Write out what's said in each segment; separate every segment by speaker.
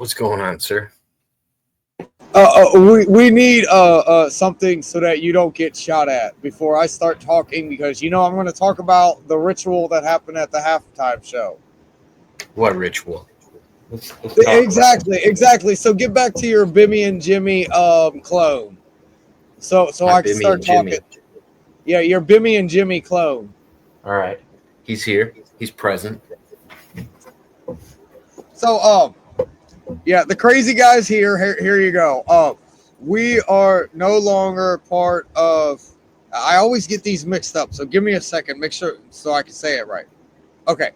Speaker 1: What's going on, sir?
Speaker 2: We need something so that you don't get shot at before I start talking, because I'm going to talk about the ritual that happened at the halftime show.
Speaker 1: What ritual?
Speaker 2: Exactly. So get back to your Bimmy and Jimmy clone. So I can start talking. Yeah, your Bimmy and Jimmy clone.
Speaker 1: All right. He's here. He's present.
Speaker 2: So yeah, the crazy guy's here. Here you go. We are no longer part of. I always get these mixed up, so give me a second. Make sure so I can say it right. Okay.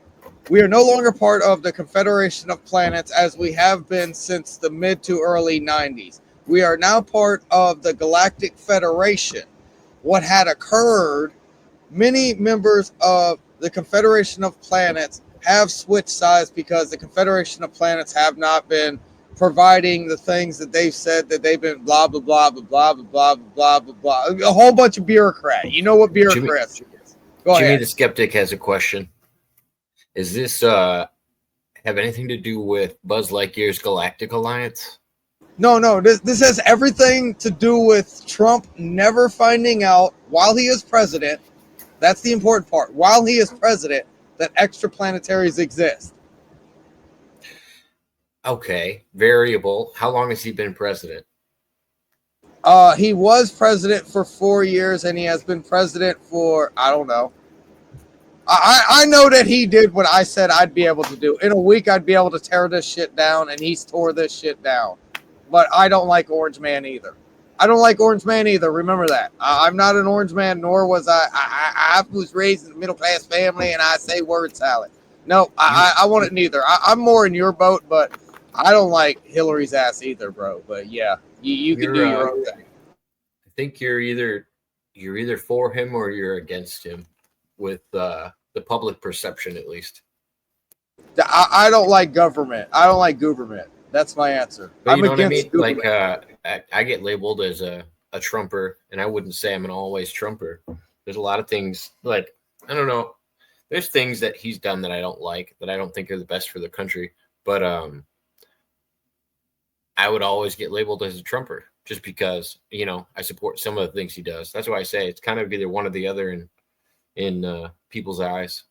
Speaker 2: We are no longer part of the Confederation of Planets as we have been since the mid to early 90s. We are now part of the Galactic Federation. What had occurred, many members of the Confederation of Planets have switched sides because the Confederation of Planets have not been providing the things that they've said that they've been blah, blah, blah, blah, blah, blah, blah, blah, blah. A whole bunch of bureaucrat. You know what bureaucrats is. Go ahead.
Speaker 1: Jimmy the Skeptic has a question. Does this have anything to do with Buzz Lightyear's Galactic Alliance?
Speaker 2: No. This has everything to do with Trump never finding out while he is president. That's the important part. While he is president, that extraplanetaries exist.
Speaker 1: Okay. Variable. How long has he been president?
Speaker 2: He was president for 4 years, and he has been president for, I don't know. I know that he did what I said I'd be able to do. In a week, I'd be able to tear this shit down, and he's tore this shit down. But I don't like Orange Man either. Remember that. I'm not an Orange Man, nor was I. I was raised in a middle-class family, and I say word salad. No, I want it neither. I'm more in your boat, but I don't like Hillary's ass either, bro. But yeah, you can do your own thing.
Speaker 1: I think you're either for him or you're against him, with the public perception, at least.
Speaker 2: I don't like government. I don't like government. That's my answer.
Speaker 1: But you know what I mean? Government. Like, I get labeled as a Trumper, and I wouldn't say I'm an always Trumper. There's a lot of things, like, I don't know. There's things that he's done that I don't like, that I don't think are the best for the country. But I would always get labeled as a Trumper just because, I support some of the things he does. That's why I say it's kind of either one or the other in people's eyes.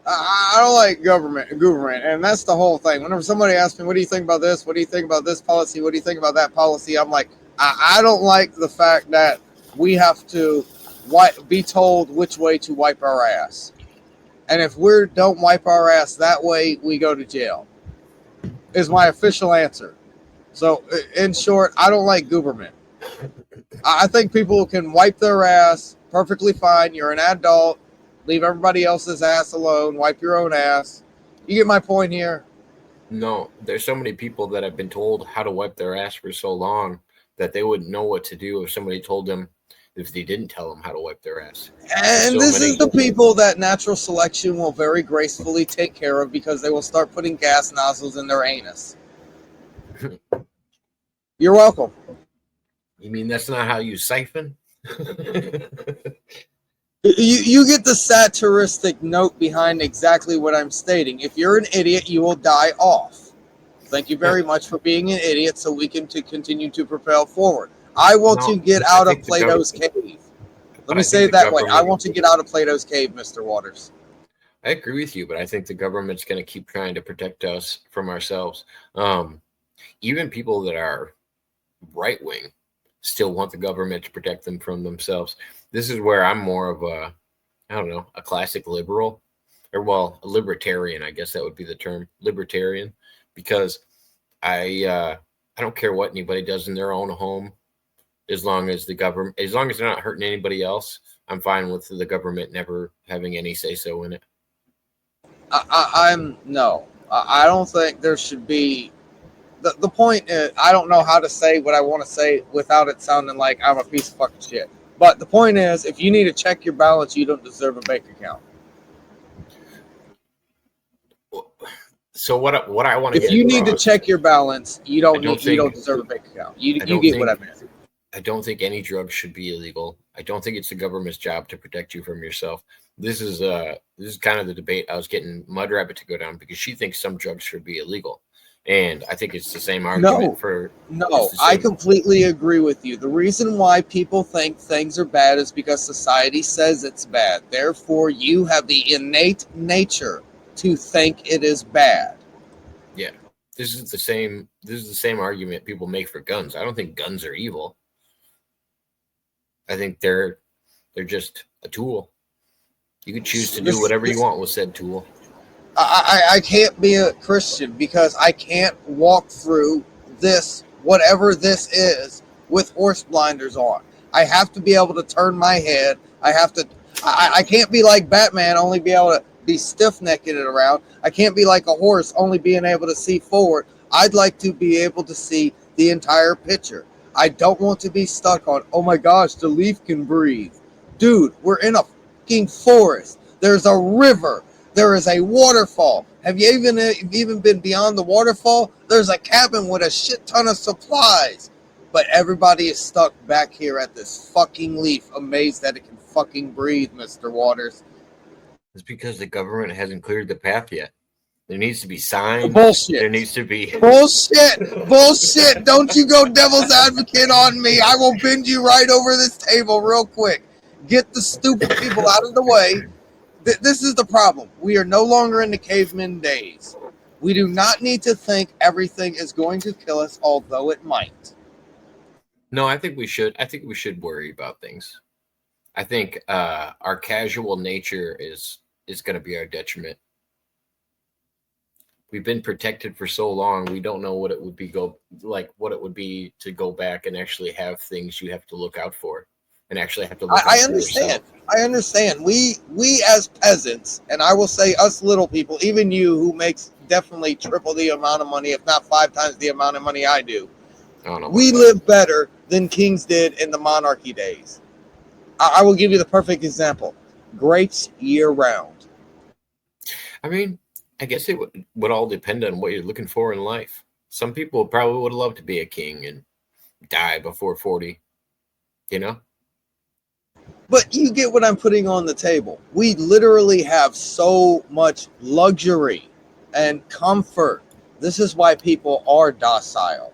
Speaker 2: I don't like government, and that's the whole thing. Whenever somebody asks me, what do you think about this? What do you think about this policy? What do you think about that policy? I'm like, I don't like the fact that we have to be told which way to wipe our ass. And if we don't wipe our ass that way, we go to jail, is my official answer. So, in short, I don't like government. I think people can wipe their ass perfectly fine. You're an adult. Leave everybody else's ass alone. Wipe your own ass. You get my point here?
Speaker 1: No, there's so many people that have been told how to wipe their ass for so long that they wouldn't know what to do if somebody told them, if they didn't tell them how to wipe their ass.
Speaker 2: And this is the people that natural selection will very gracefully take care of, because they will start putting gas nozzles in their anus. You're welcome.
Speaker 1: You mean that's not how you siphon?
Speaker 2: You get the satiristic note behind exactly what I'm stating. If you're an idiot, you will die off. Thank you very much for being an idiot, so we can continue to propel forward. I want to get out of Plato's cave. Let me say it that way. I want to get out of Plato's cave, Mr. Waters.
Speaker 1: I agree with you, but I think the government's going to keep trying to protect us from ourselves. Even people that are right-wing still want the government to protect them from themselves. This is where I'm more of a classic liberal, or a libertarian, I guess that would be the term, libertarian, because I don't care what anybody does in their own home, as long as they're not hurting anybody else. I'm fine with the government never having any say-so in it.
Speaker 2: I don't think there should be. The point is, I don't know how to say what I want to say without it sounding like I'm a piece of fucking shit. But the point is, if you need to check your balance, you don't deserve a bank account.
Speaker 1: So what I want to
Speaker 2: get. If you need to check your balance, you don't deserve a bank account. You get what I meant.
Speaker 1: I don't think any drugs should be illegal. I don't think it's the government's job to protect you from yourself. this is kind of the debate I was getting Mudrabbit to go down, because she thinks some drugs should be illegal, and I think it's the same argument
Speaker 2: I completely agree with you. The reason why people think things are bad is because society says it's bad. Therefore, you have the innate nature to think it is bad.
Speaker 1: Yeah, this is the same argument people make for guns. I don't think guns are evil. I think they're just a tool. You can choose to do whatever you want with said tool.
Speaker 2: I can't be a Christian because I can't walk through this, whatever this is, with horse blinders on. I have to be able to turn my head. I can't be like Batman, only be able to be stiff-necked around. I can't be like a horse, only being able to see forward. I'd like to be able to see the entire picture. I don't want to be stuck on, oh my gosh, the leaf can breathe. Dude, we're in a fucking forest. There's a river. There is a waterfall. Have you even been beyond the waterfall? There's a cabin with a shit ton of supplies. But everybody is stuck back here at this fucking leaf, amazed that it can fucking breathe, Mr. Waters.
Speaker 1: It's because the government hasn't cleared the path yet. There needs to be signs.
Speaker 2: Bullshit.
Speaker 1: There needs to be
Speaker 2: bullshit. Don't you go devil's advocate on me. I will bend you right over this table real quick. Get the stupid people out of the way. This is the problem. We are no longer in the caveman days. We do not need to think everything is going to kill us, although it might.
Speaker 1: No, I think we should. I think we should worry about things. I think our casual nature is going to be our detriment. We've been protected for so long. We don't know what it would be what it would be to go back and actually have things you have to look out for, and actually have to look.
Speaker 2: I understand. I understand. We as peasants, and I will say us little people, even you who makes definitely triple the amount of money, if not 5 times the amount of money I do, we live better than kings did in the monarchy days. I will give you the perfect example. Grapes year round.
Speaker 1: I mean, I guess it would all depend on what you're looking for in life. Some people probably would love to be a king and die before 40, you know?
Speaker 2: But you get what I'm putting on the table. We literally have so much luxury and comfort. This is why people are docile,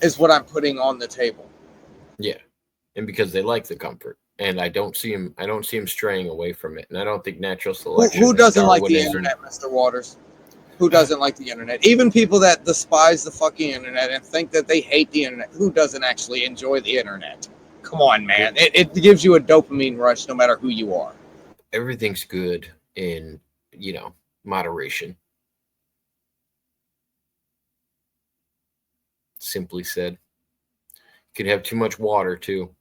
Speaker 2: is what I'm putting on the table.
Speaker 1: Yeah. And because they like the comfort. And I don't see him straying away from it. And I don't think natural selection.
Speaker 2: Who doesn't like the internet, Mr. Waters? Who doesn't like the internet? Even people that despise the fucking internet and think that they hate the internet, who doesn't actually enjoy the internet? Come on, man. It gives you a dopamine rush no matter who you are.
Speaker 1: Everything's good in, moderation. Simply said. You could have too much water too.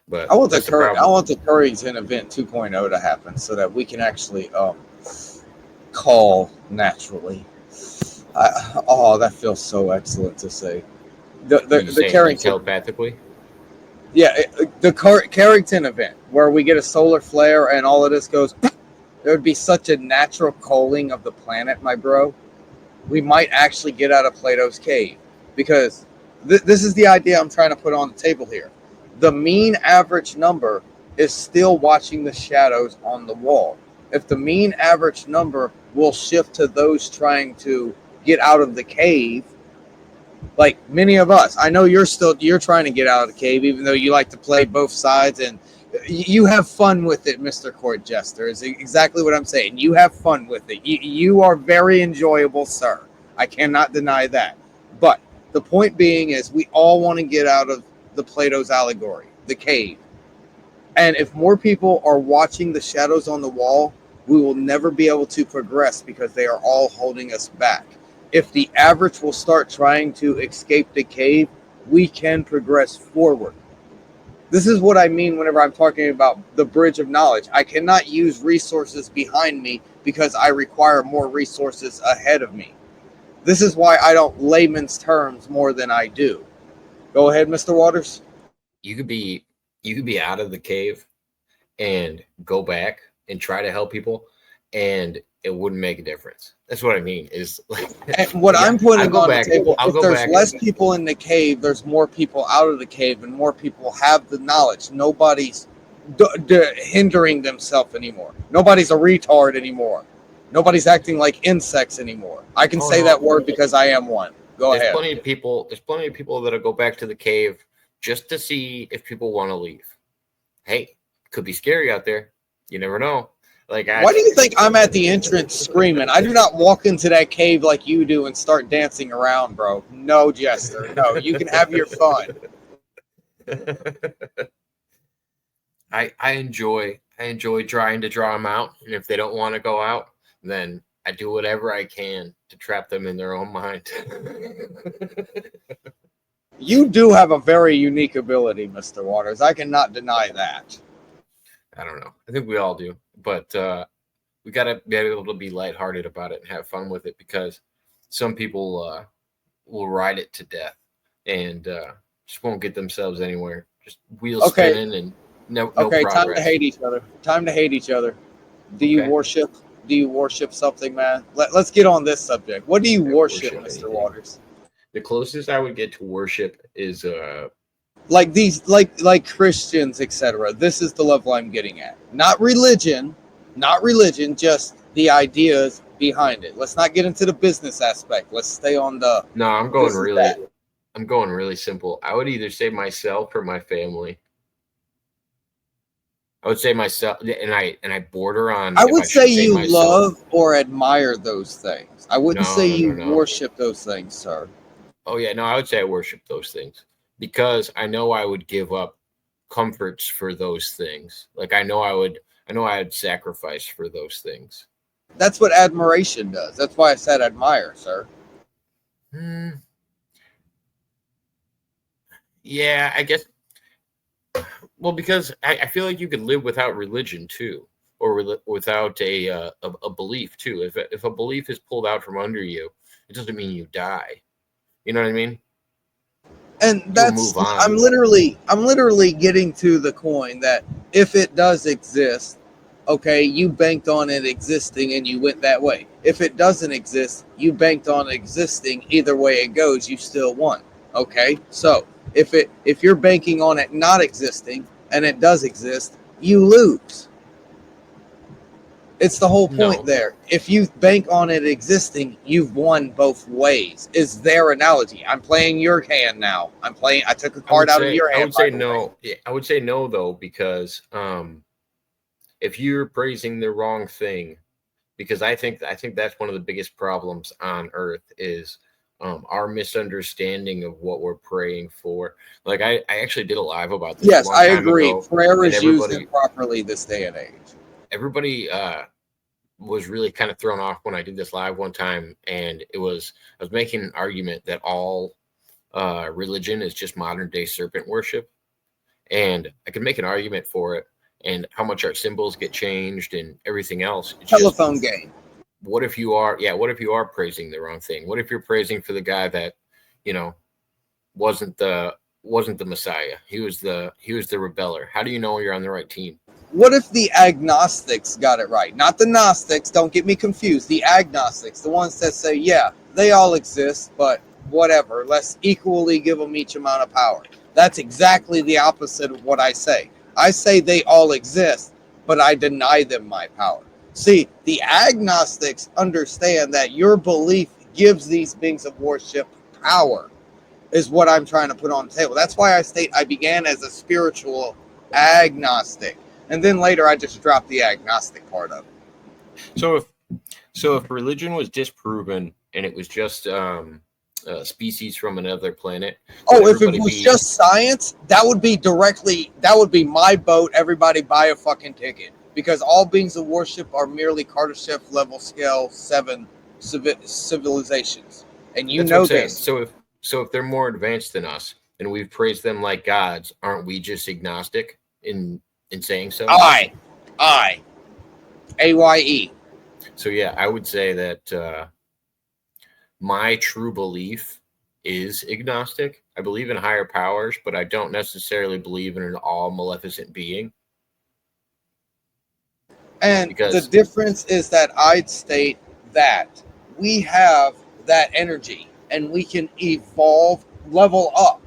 Speaker 1: But
Speaker 2: I want the Curry's event 2.0 to happen so that we can actually call naturally. That feels so excellent to say. The Carrington
Speaker 1: telepathically.
Speaker 2: Yeah, the Carrington event where we get a solar flare and all of this goes. There would be such a natural cooling of the planet, my bro. We might actually get out of Plato's cave because this is the idea I'm trying to put on the table here. The mean average number is still watching the shadows on the wall. If the mean average number will shift to those trying to get out of the cave, like many of us, I know you're trying to get out of the cave, even though you like to play both sides and you have fun with it, Mr. Court Jester, is exactly what I'm saying. You have fun with it. You are very enjoyable, sir. I cannot deny that. But the point being is we all want to get out of the Plato's allegory, the cave. And if more people are watching the shadows on the wall, we will never be able to progress because they are all holding us back. If the average will start trying to escape the cave, we can progress forward. This is what I mean whenever I'm talking about the bridge of knowledge. I cannot use resources behind me because I require more resources ahead of me. This is why I don't layman's terms more than I do. Go ahead, Mr. Waters.
Speaker 1: You could be out of the cave and go back and try to help people, and it wouldn't make a difference. That's what I mean. Is like
Speaker 2: what I'm putting on the table. If there's less people in the cave, there's more people out of the cave, and more people have the knowledge. Nobody's hindering themselves anymore. Nobody's a retard anymore. Nobody's acting like insects anymore. I can say that word because I am one. Go ahead.
Speaker 1: There's plenty of people that'll go back to the cave just to see if people want to leave. Hey, could be scary out there. You never know. Like,
Speaker 2: why do you think I'm at the entrance screaming? I do not walk into that cave like you do and start dancing around, bro. No, Jester. No, you can have your fun.
Speaker 1: I enjoy trying to draw them out, and if they don't want to go out, then I do whatever I can to trap them in their own mind.
Speaker 2: You do have a very unique ability, Mr. Waters. I cannot deny that.
Speaker 1: I don't know. I think we all do, but we gotta be able to be lighthearted about it and have fun with it, because some people will ride it to death and just won't get themselves anywhere. Just wheels spinning and no progress.
Speaker 2: Time to hate each other. Time to hate each other. Do you worship? Do you worship something, man? Let's get on this subject. What do you worship, Mr. Waters?
Speaker 1: The closest I would get to worship is
Speaker 2: like these, like Christians, etc. This is the level I'm getting at. Not religion, just the ideas behind it. Let's not get into the business aspect. Let's stay on the.
Speaker 1: No, I'm going really simple. I would either say myself or my family. I would say myself, and I border on.
Speaker 2: I would say you love or admire those things. I wouldn't say you worship those things, sir.
Speaker 1: Oh yeah, no, I would say I worship those things because I know I would give up comforts for those things. Like I know I'd sacrifice for those things.
Speaker 2: That's what admiration does. That's why I said admire, sir.
Speaker 1: Yeah, I guess. Well, because I feel like you could live without religion too, or without a belief too. If a belief is pulled out from under you, it doesn't mean you die. You know what I mean?
Speaker 2: And that's I'm literally getting to the coin that if it does exist, okay, you banked on it existing and you went that way. If it doesn't exist, you banked on it existing. Either way it goes, you still won. Okay, so if you're banking on it not existing and it does exist, you lose. It's the whole point there. If you bank on it existing, you've won both ways. Is their analogy? I'm playing your hand now. I took a card out of your hand.
Speaker 1: I would say no. Yeah, I would say no though, because if you're praising the wrong thing, because I think that's one of the biggest problems on Earth is our misunderstanding of what we're praying for. Like I actually did a live about this.
Speaker 2: Yes, I agree. Prayer is used improperly this day and age.
Speaker 1: Everybody was really kind of thrown off when I did this live one time, and I was making an argument that all religion is just modern day serpent worship, and I could make an argument for it and how much our symbols get changed and everything else. It's
Speaker 2: telephone game.
Speaker 1: What if you are praising the wrong thing? What if you're praising for the guy that, wasn't the Messiah? He was the rebeller. How do you know you're on the right team?
Speaker 2: What if the agnostics got it right? Not the Gnostics, don't get me confused. The agnostics, the ones that say, yeah, they all exist, but whatever. Let's equally give them each amount of power. That's exactly the opposite of what I say. I say they all exist, but I deny them my power. See, the agnostics understand that your belief gives these beings of worship power, is what I'm trying to put on the table. That's why I state I began as a spiritual agnostic. And then later I just dropped the agnostic part of it.
Speaker 1: So if religion was disproven and it was just species from another planet.
Speaker 2: If it was just science, that would be my boat. Everybody buy a fucking ticket. Because all beings of worship are merely Kardashev level scale 7 civilizations. And you know this.
Speaker 1: So if they're more advanced than us and we've praised them like gods, aren't we just agnostic in saying so?
Speaker 2: AYE.
Speaker 1: So yeah, I would say that my true belief is agnostic. I believe in higher powers, but I don't necessarily believe in an all maleficent being.
Speaker 2: And the difference is that I'd state that we have that energy and we can evolve, level up.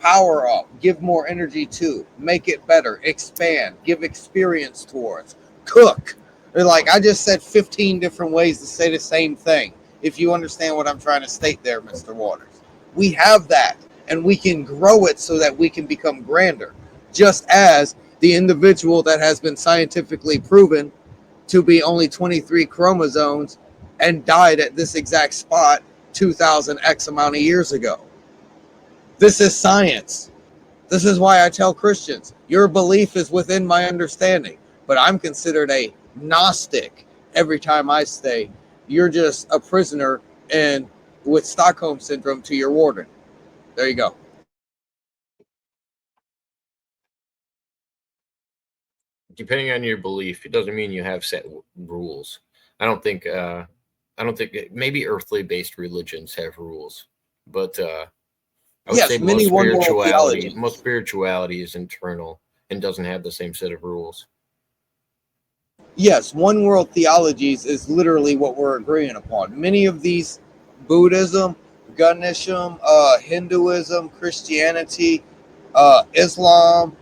Speaker 2: power up, give more energy to, make it better, expand, give experience towards, cook. Like I just said 15 different ways to say the same thing. If you understand what I'm trying to state there, Mr. Waters. We have that, and we can grow it so that we can become grander. Just as the individual that has been scientifically proven to be only 23 chromosomes and died at this exact spot 2000 X amount of years ago. This is science. This is why I tell Christians, your belief is within my understanding, but I'm considered a Gnostic every time I say you're just a prisoner and with Stockholm syndrome to your warden. There you go.
Speaker 1: Depending on your belief, it doesn't mean you have set rules. I don't think maybe earthly based religions have rules, but I would say most spirituality is internal and doesn't have the same set of rules.
Speaker 2: Yes, one world theologies is literally what we're agreeing upon. Many of these, Buddhism, Ganeshism, Hinduism, Christianity, Islam,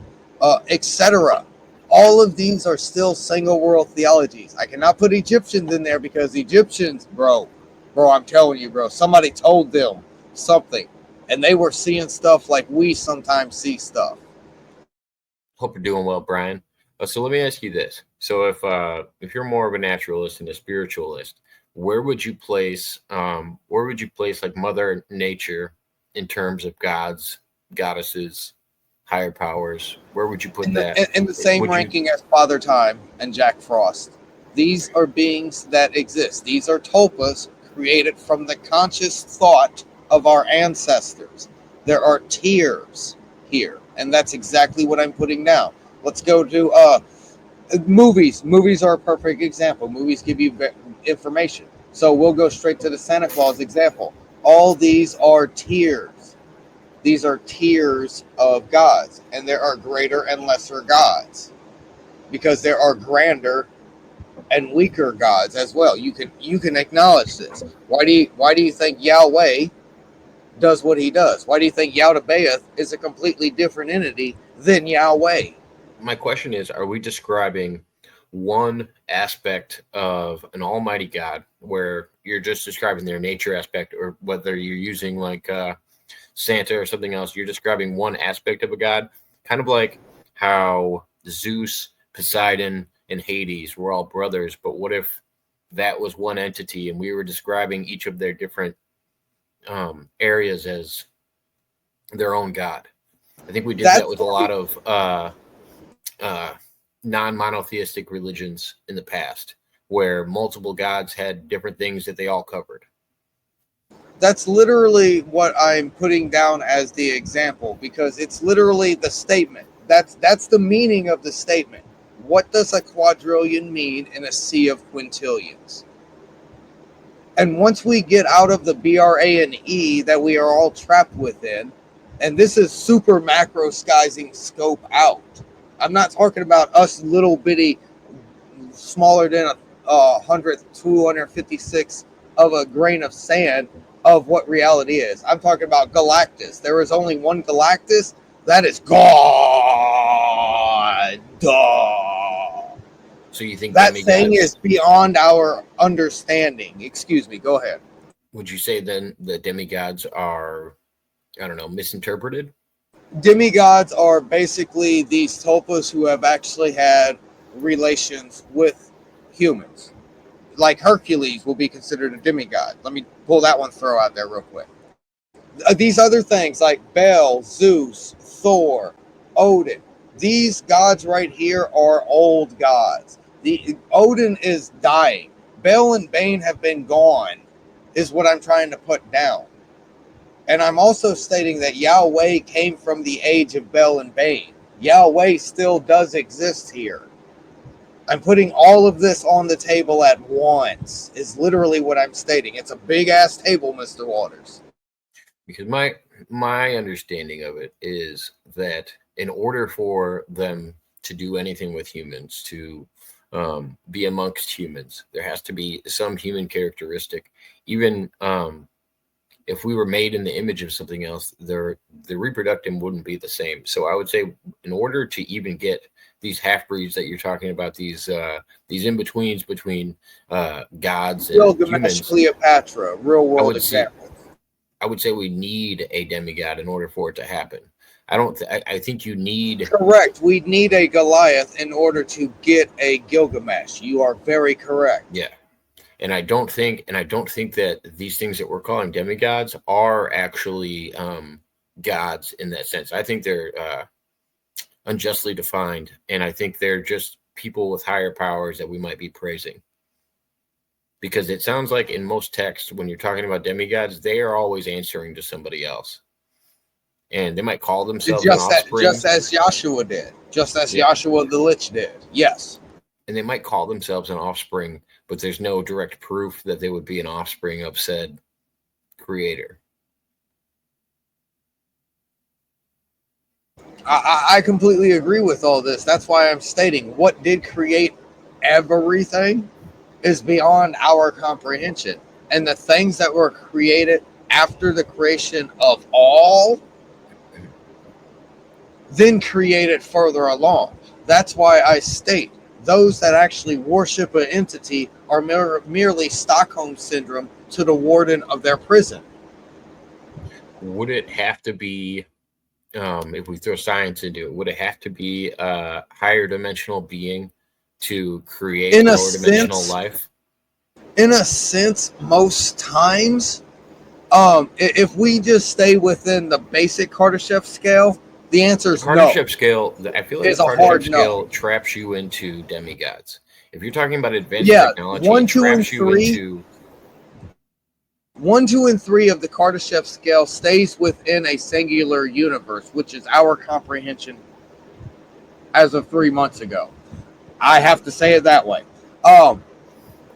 Speaker 2: etc. All of these are still single world theologies. I cannot put Egyptians in there because Egyptians, bro, I'm telling you, bro, somebody told them something, and they were seeing stuff like we sometimes see stuff.
Speaker 1: Hope you're doing well, Brian. So let me ask you this: so if you're more of a naturalist and a spiritualist, where would you place like Mother Nature in terms of gods, goddesses, higher powers? Where would you put that?
Speaker 2: In the same ranking as Father Time and Jack Frost. These are beings that exist. These are tulpas created from the conscious thought of our ancestors. There are tiers here, and that's exactly what I'm putting down. Let's go to movies. Movies are a perfect example. Movies give you information. So we'll go straight to the Santa Claus example. All these are tiers. These are tiers of gods, and there are greater and lesser gods because there are grander and weaker gods as well. You can acknowledge this. Why do you think Yahweh does what he does? Why do you think Yaldabaoth is a completely different entity than Yahweh?
Speaker 1: My question is, are we describing one aspect of an almighty God where you're just describing their nature aspect, or whether you're using like Santa or something else, you're describing one aspect of a god, kind of like how Zeus, Poseidon, and Hades were all brothers, but what if that was one entity and we were describing each of their different areas as their own god? I think we did that with a lot of non-monotheistic religions in the past, where multiple gods had different things that they all covered.
Speaker 2: That's literally what I'm putting down as the example, because it's literally the statement. That's the meaning of the statement. What does a quadrillion mean in a sea of quintillions? And once we get out of the BRANE that we are all trapped within, and this is super macro skizing scope out. I'm not talking about us little bitty, smaller than a 256 of a grain of sand of what reality is. I'm talking about Galactus. There is only one Galactus. That is God. Duh.
Speaker 1: So you think
Speaker 2: that thing is beyond our understanding? Excuse me. Go ahead.
Speaker 1: Would you say then the demigods are, I don't know, misinterpreted?
Speaker 2: Demigods are basically these tulpas who have actually had relations with humans. Like Hercules will be considered a demigod. Let me pull that one throw out there real quick. These other things like Bel, Zeus, Thor, Odin, these gods right here are old gods. Odin is dying. Bel and Bane have been gone, is what I'm trying to put down. And I'm also stating that Yahweh came from the age of Bel and Bane. Yahweh still does exist here. I'm putting all of this on the table at once, is literally what I'm stating. It's a big-ass table, Mr. Waters.
Speaker 1: Because my understanding of it is that in order for them to do anything with humans, to be amongst humans, there has to be some human characteristic. Even if we were made in the image of something else, the reproductive wouldn't be the same. So I would say, in order to even get these half breeds that you're talking about, these in betweens between gods and humans,
Speaker 2: Cleopatra, real world example.
Speaker 1: I would say we need a demigod in order for it to happen. I think you need.
Speaker 2: Correct. We need a Goliath in order to get a Gilgamesh. You are very correct.
Speaker 1: Yeah. And I don't think that these things that we're calling demigods are actually gods in that sense. I think they're unjustly defined, and I think they're just people with higher powers that we might be praising. Because it sounds like in most texts, when you're talking about demigods, they are always answering to somebody else. And they might call themselves an offspring.
Speaker 2: Just as Joshua did. Just as Joshua the Lich did. Yes.
Speaker 1: And they might call themselves an offspring, but there's no direct proof that they would be an offspring of said creator.
Speaker 2: I completely agree with all this. That's why I'm stating what did create everything is beyond our comprehension. And the things that were created after the creation of all, then created further along. That's why I state those that actually worship an entity are merely Stockholm syndrome to the warden of their prison.
Speaker 1: Would it have to be, if we throw science into it, would it have to be a higher dimensional being to create a lower dimensional life?
Speaker 2: In a sense, most times, if we just stay within the basic Kardashev scale, the answer is no.
Speaker 1: Kardashev scale, I feel like the Kardashev scale traps you into demigods. If you're talking about advanced technology,
Speaker 2: 1, 2, and 3. 1, 2, and 3 of the Kardashev scale stays within a singular universe, which is our comprehension as of 3 months ago. I have to say it that way.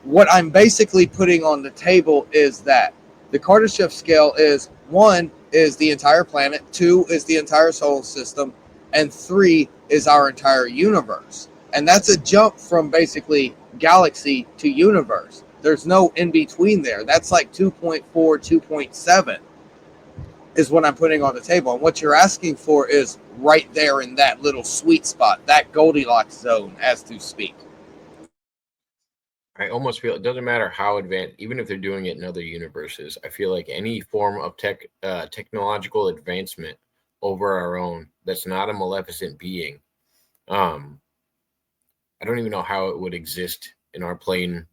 Speaker 2: What I'm basically putting on the table is that the Kardashev scale is 1 is the entire planet, 2 is the entire solar system, and 3 is our entire universe. And that's a jump from basically galaxy to universe. There's no in between there. That's like 2.4, 2.7 is what I'm putting on the table. And what you're asking for is right there in that little sweet spot, that Goldilocks zone, as to speak.
Speaker 1: I almost feel it doesn't matter how advanced, even if they're doing it in other universes. I feel like any form of technological advancement over our own that's not a maleficent being, I don't even know how it would exist in our plane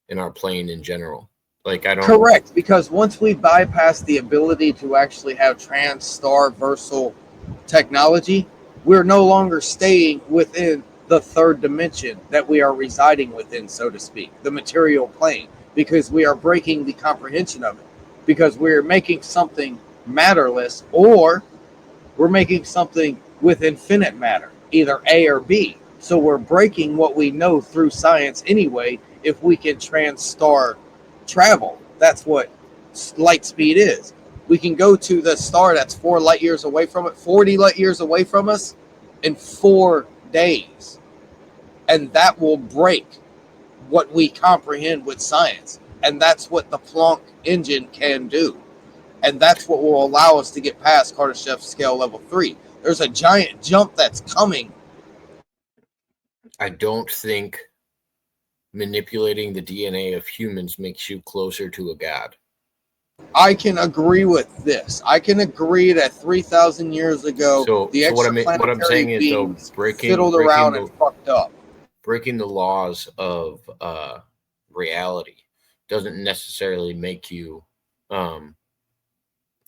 Speaker 1: in general. Like, I don't.
Speaker 2: Correct, because once we bypass the ability to actually have trans-star versal technology, we're no longer staying within the third dimension that we are residing within, so to speak, the material plane, because we are breaking the comprehension of it, because we're making something matterless, or we're making something with infinite matter, either A or B. So we're breaking what we know through science anyway. If we can trans-star travel, that's what light speed is. We can go to the star that's 4 light years away from it, 40 light years away from us in 4 days. And that will break what we comprehend with science. And that's what the Planck engine can do. And that's what will allow us to get past Kardashev scale level 3. There's a giant jump that's coming.
Speaker 1: I don't think manipulating the DNA of humans makes you closer to a god.
Speaker 2: I can agree with this. I can agree that 3,000 years ago, the exoplanetary beings fiddled around and fucked up.
Speaker 1: Breaking the laws of reality doesn't necessarily make you, I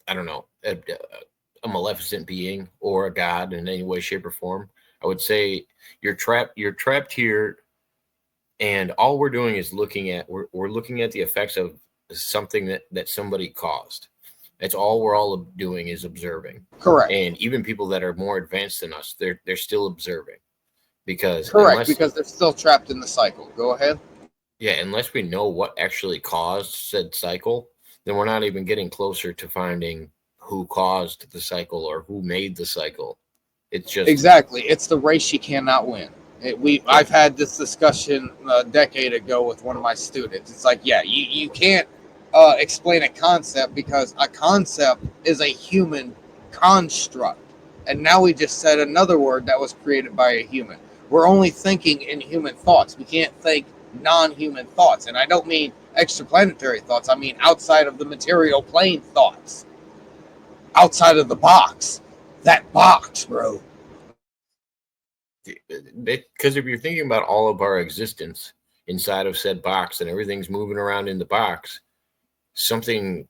Speaker 1: don't know, a maleficent being or a god in any way, shape, or form. I would say you're trapped here, and all we're doing is looking at the effects of something that somebody caused. That's all we're all doing is observing.
Speaker 2: Correct.
Speaker 1: And even people that are more advanced than us, they're still observing. Because
Speaker 2: they're still trapped in the cycle. Go ahead.
Speaker 1: Yeah, unless we know what actually caused said cycle, then we're not even getting closer to finding who caused the cycle or who made the cycle. It's just
Speaker 2: exactly. It's the race you cannot win. I've had this discussion a decade ago with one of my students. It's like, yeah, you can't explain a concept because a concept is a human construct. And now we just said another word that was created by a human. We're only thinking in human thoughts. We can't think non-human thoughts. And I don't mean extraplanetary thoughts. I mean outside of the material plane thoughts. Outside of the box. That box, bro.
Speaker 1: Because if you're thinking about all of our existence inside of said box and everything's moving around in the box, something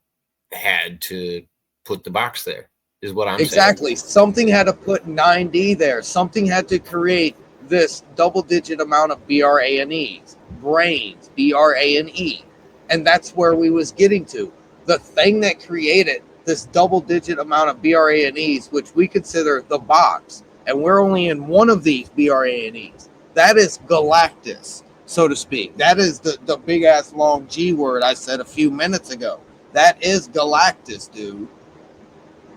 Speaker 1: had to put the box there, is what I'm saying.
Speaker 2: Exactly. Something had to put 9D there. Something had to create this double-digit amount of BRANEs, brains, BRANE. And that's where we was getting to. The thing that created this double-digit amount of BRANEs, which we consider the box, and we're only in one of these BRANEs, that is Galactus, so to speak. That is the big-ass long G word I said a few minutes ago. That is Galactus, dude.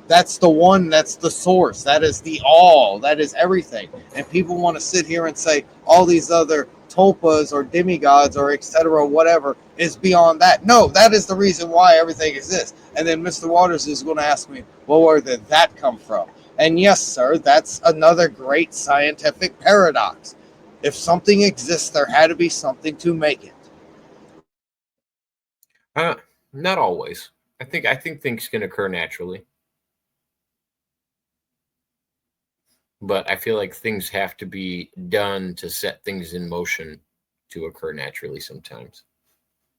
Speaker 2: That's the one, that's the source, that is the all, that is everything. And people want to sit here and say all these other tulpas or demigods or etc. whatever is beyond that. No, that is the reason why everything exists. And then Mr. Waters is going to ask me, well, where did that come from? And yes, sir, that's another great scientific paradox. If something exists, there had to be something to make it.
Speaker 1: Not always. I think things can occur naturally. But I feel like things have to be done to set things in motion to occur naturally sometimes.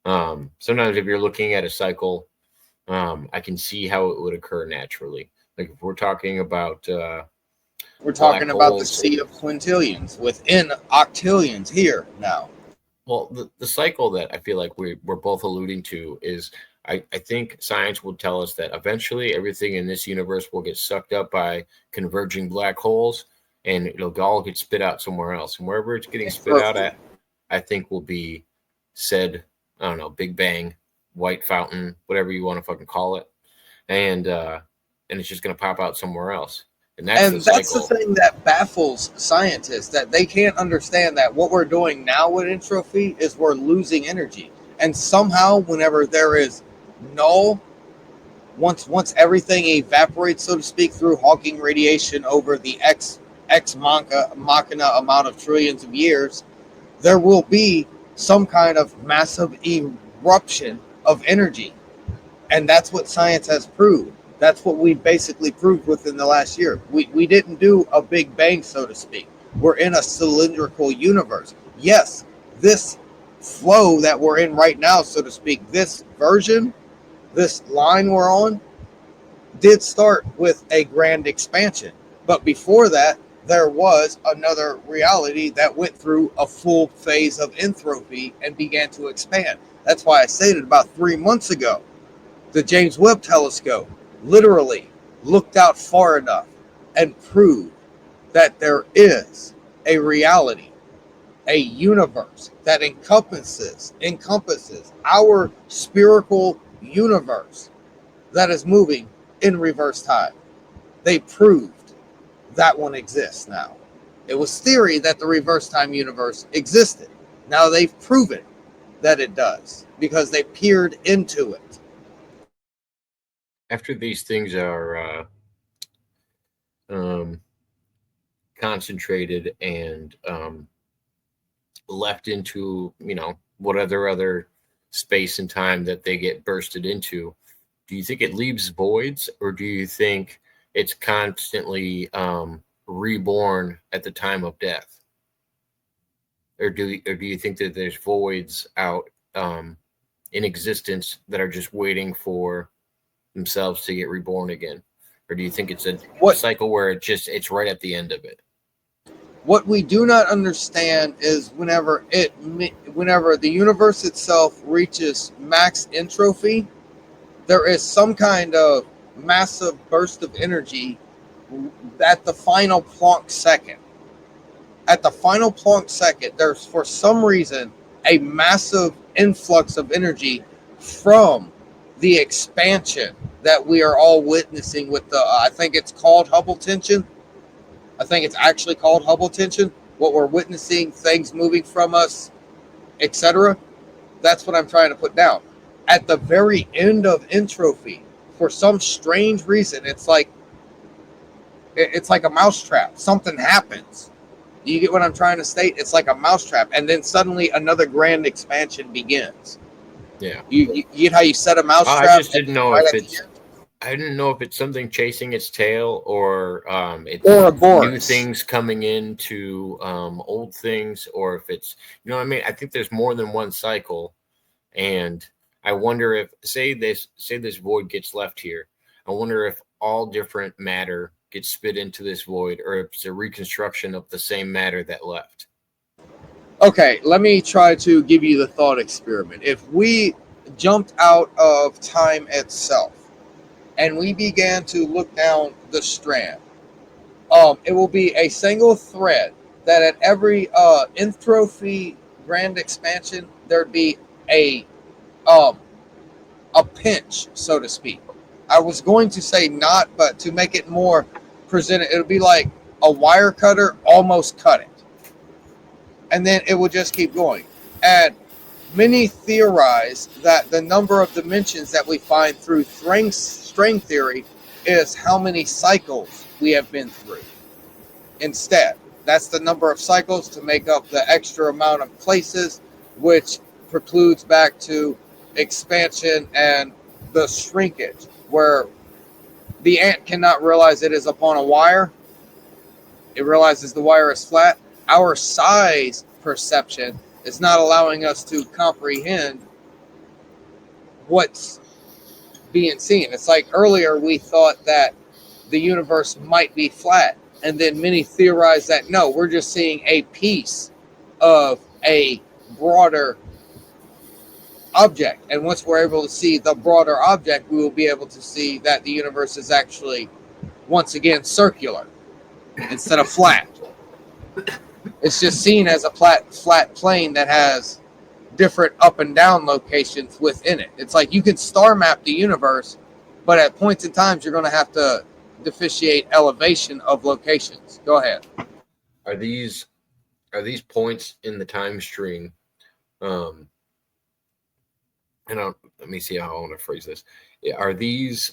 Speaker 1: Sometimes if you're looking at a cycle, I can see how it would occur naturally. Like if we're talking about
Speaker 2: we're talking about the sea of quintillions within octillions here now.
Speaker 1: Well, the cycle that I feel like we're both alluding to is I think science will tell us that eventually everything in this universe will get sucked up by converging black holes and it'll all get spit out somewhere else. And wherever it's getting spit out at, I think will be said, I don't know, Big Bang, white fountain, whatever you want to fucking call it. And it's just going to pop out somewhere else. And that's
Speaker 2: the thing that baffles scientists, that they can't understand that what we're doing now with entropy is we're losing energy. And somehow, whenever there is null, once everything evaporates, so to speak, through Hawking radiation over the ex machina amount of trillions of years, there will be some kind of massive eruption of energy. And that's what science has proved. That's what we basically proved within the last year. We didn't do a big bang, so to speak. We're in a cylindrical universe. Yes, this flow that we're in right now, so to speak, this version, this line we're on, did start with a grand expansion. But before that, there was another reality that went through a full phase of entropy and began to expand. That's why I stated about 3 months ago, the James Webb telescope literally looked out far enough and proved that there is a reality, a universe that encompasses our spherical universe that is moving in reverse time. They proved that one exists now. It was theory that the reverse time universe existed. Now they've proven that it does because they peered into it.
Speaker 1: After these things are concentrated and left into, what other space and time that they get bursted into, do you think it leaves voids, or do you think it's constantly reborn at the time of death? Or do you think that there's voids out in existence that are just waiting for themselves to get reborn again? Or do you think it's a cycle where it's right at the end of it?
Speaker 2: What we do not understand is whenever the universe itself reaches max entropy, there is some kind of massive burst of energy at the final Planck second. At the final Planck second, there's for some reason a massive influx of energy from the expansion that we are all witnessing with the, I think it's called Hubble tension. I think it's actually called Hubble tension. What we're witnessing, things moving from us, etc. That's what I'm trying to put down. at the very end of entropy, for some strange reason, it's like a mousetrap. Something happens. Do you get what I'm trying to state? It's like a mousetrap, and then suddenly another grand expansion begins.
Speaker 1: Yeah.
Speaker 2: You get how you set a mousetrap?
Speaker 1: I just didn't know
Speaker 2: right
Speaker 1: if
Speaker 2: at the
Speaker 1: it's.
Speaker 2: end?
Speaker 1: I didn't know if it's something chasing its tail, or it's
Speaker 2: Or a
Speaker 1: new
Speaker 2: Boris.
Speaker 1: things coming into old things, or if it's, you know what I mean. I think there's more than one cycle, and I wonder if say this void gets left here. I wonder if all different matter gets spit into this void, or if it's a reconstruction of the same matter that left.
Speaker 2: Okay, let me try to give you the thought experiment. If we jumped out of time itself and we began to look down the strand, it will be a single thread that at every entropy grand expansion there'd be um, a pinch, so to speak. I was going to say not, but to make it more presented, it would be like a wire cutter almost cut it, and then it would just keep going. And many theorize that the number of dimensions that we find through string theory is how many cycles we have been through. Instead, that's the number of cycles to make up the extra amount of places, which precludes back to expansion and the shrinkage, where the ant cannot realize it is upon a wire. It realizes the wire is flat. Our size perception is not allowing us to comprehend what's being seen. It's like earlier we thought that the universe might be flat, and then many theorize that no, we're just seeing a piece of a broader object. And once we're able to see the broader object, we will be able to see that the universe is actually, once again, circular instead of flat. It's just seen as a flat plane that has different up and down locations within it. It's like you can star map the universe, but at points in times you're going to have to differentiate elevation of locations. Go ahead.
Speaker 1: Are these points in the time stream? And let me see how I want to phrase this. Are these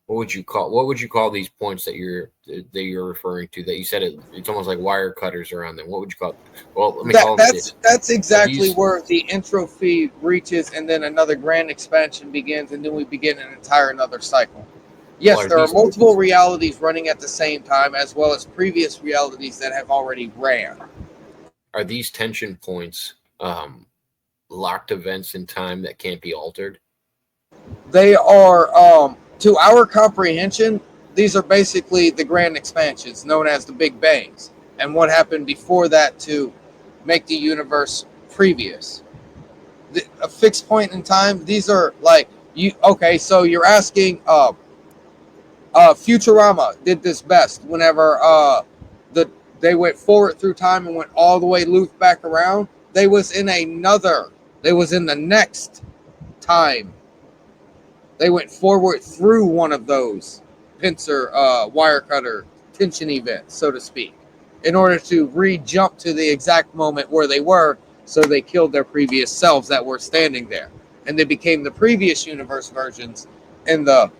Speaker 1: what would you call these points that you're referring to? That you said it's almost like wire cutters around them. What would you call it? Well, let me call it this.
Speaker 2: That's exactly where the entropy reaches, and then another grand expansion begins, and then we begin an entire another cycle. Yes, there are multiple realities running at the same time, as well as previous realities that have already ran.
Speaker 1: Are these tension points locked events in time that can't be altered?
Speaker 2: They are, to our comprehension, these are basically the grand expansions known as the Big Bangs, and what happened before that to make the universe previous. A fixed point in time, these are like, okay, so you're asking, Futurama did this best whenever they went forward through time and went all the way looped back around. They was in the next time. They went forward through one of those pincer, wire cutter tension events, so to speak, in order to re-jump to the exact moment where they were, so they killed their previous selves that were standing there. And they became the previous universe versions and the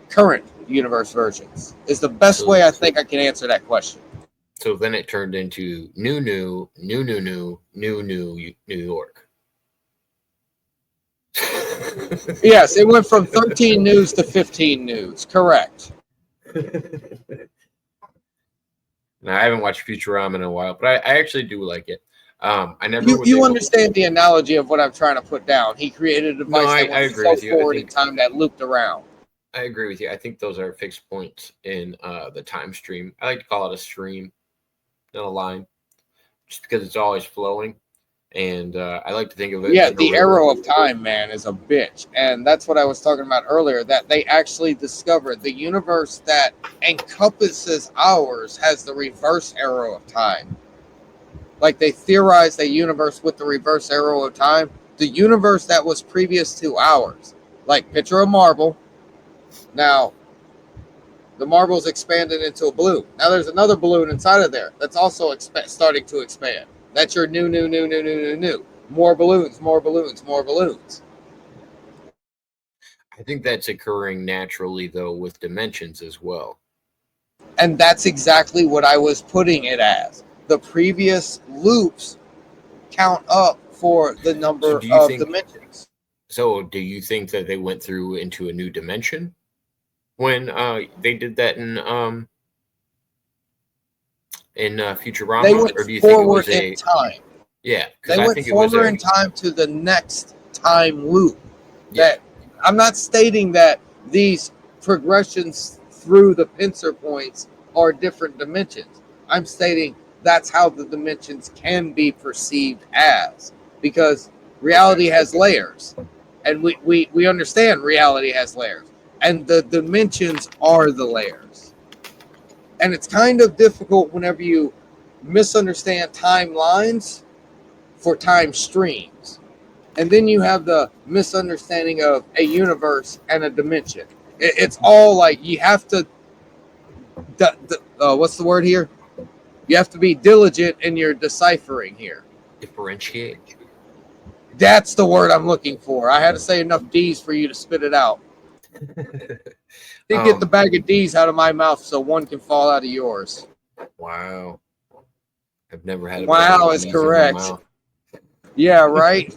Speaker 2: current universe versions, is the best way I think I can answer that question.
Speaker 1: So then it turned into new York.
Speaker 2: Yes, it went from 13 news to 15 news. Correct.
Speaker 1: Now, I haven't watched Futurama in a while, but I actually do like it. I never.
Speaker 2: You understand the analogy of what I'm trying to put down. He created a device that went so forward in time that looped around.
Speaker 1: I agree with you. I think those are fixed points in the time stream. I like to call it a stream, not a line, just because it's always flowing. And I like to think of it.
Speaker 2: Yeah, the arrow of time, man, is a bitch. And that's what I was talking about earlier, that they actually discovered the universe that encompasses ours has the reverse arrow of time. Like they theorized a universe with the reverse arrow of time. The universe that was previous to ours. Like picture a marble. Now, the marble's expanded into a balloon. Now there's another balloon inside of there that's also starting to expand. That's your new. more balloons, more balloons, more balloons.
Speaker 1: I think that's occurring naturally, though, with dimensions as well.
Speaker 2: And that's exactly what I was putting it as. The previous loops count up for the number of dimensions.
Speaker 1: So do you think that they went through into a new dimension when they did that in Futurama?
Speaker 2: They went
Speaker 1: or do you
Speaker 2: forward
Speaker 1: think it was
Speaker 2: in time.
Speaker 1: Yeah,
Speaker 2: they went forward in time to the next time loop. That I'm not stating that these progressions through the pincer points are different dimensions. I'm stating that's how the dimensions can be perceived as, because reality has layers, and we understand reality has layers, and the dimensions are the layers. And it's kind of difficult whenever you misunderstand timelines for time streams. And then you have the misunderstanding of a universe and a dimension. It's all like you have to, what's the word here? You have to be diligent in your deciphering here.
Speaker 1: Differentiate.
Speaker 2: That's the word I'm looking for. I had to say enough D's for you to spit it out. Get the bag of D's out of my mouth so one can fall out of yours.
Speaker 1: Wow. I've never had a
Speaker 2: wow is correct. Yeah, right?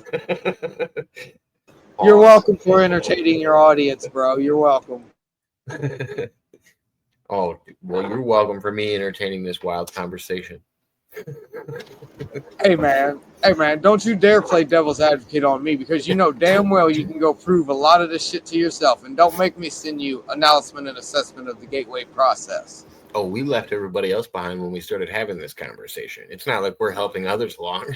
Speaker 2: You're welcome for entertaining your audience, bro. You're welcome.
Speaker 1: Oh, well, you're welcome for me entertaining this wild conversation.
Speaker 2: Hey, man, don't you dare play devil's advocate on me, because you know damn well you can go prove a lot of this shit to yourself, and don't make me send you announcement and assessment of the gateway process.
Speaker 1: Oh, we left everybody else behind when we started having this conversation. It's not like we're helping others along.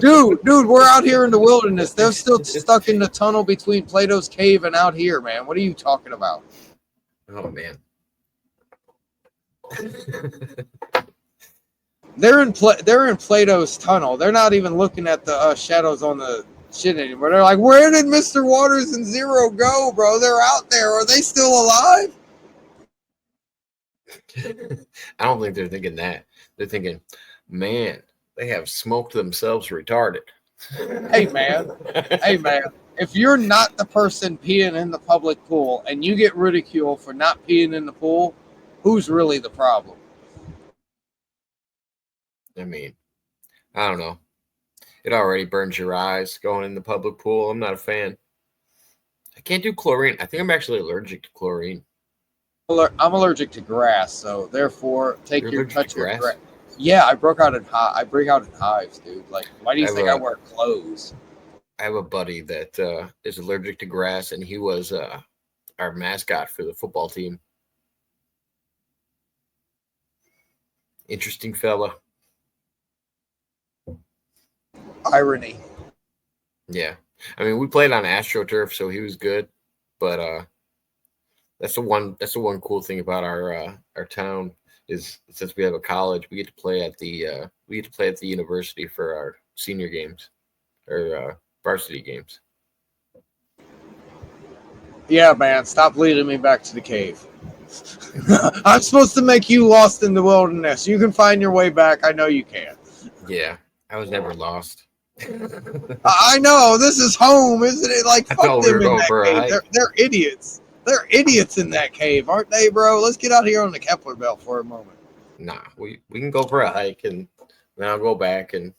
Speaker 2: Dude, we're out here in the wilderness. They're still stuck in the tunnel between Plato's cave and out here, man. What are you talking about?
Speaker 1: Oh, man.
Speaker 2: They're in Plato's tunnel. They're not even looking at the shadows on the shit anymore. They're like, where did Mr. Waters and Zer0 go, bro? They're out there. Are they still alive?
Speaker 1: I don't think they're thinking that. They're thinking, man, they have smoked themselves retarded.
Speaker 2: Hey, man. If you're not the person peeing in the public pool and you get ridiculed for not peeing in the pool, who's really the problem?
Speaker 1: I mean, I don't know. It already burns your eyes going in the public pool. I'm not a fan. I can't do chlorine. I think I'm actually allergic to chlorine.
Speaker 2: I'm allergic to grass, so therefore touch your grass. Yeah, I break out in hives, dude. Like, why do you think I wear clothes?
Speaker 1: I have a buddy that is allergic to grass, and he was our mascot for the football team. Interesting fella.
Speaker 2: Irony.
Speaker 1: Yeah, I mean, we played on AstroTurf, so he was good, but that's the one cool thing about our town is, since we have a college, we get to play at the university for our senior games or varsity games.
Speaker 2: Yeah, man, stop leading me back to the cave. I'm supposed to make you lost in the wilderness. You can find your way back. I know you can.
Speaker 1: Yeah, I was never lost.
Speaker 2: I know, this is home, isn't it? Like, fuck them in that cave. They're idiots. They're idiots in that cave, aren't they, bro? Let's get out here on the Kepler belt for a moment.
Speaker 1: Nah, we can go for a hike, and then I'll go back and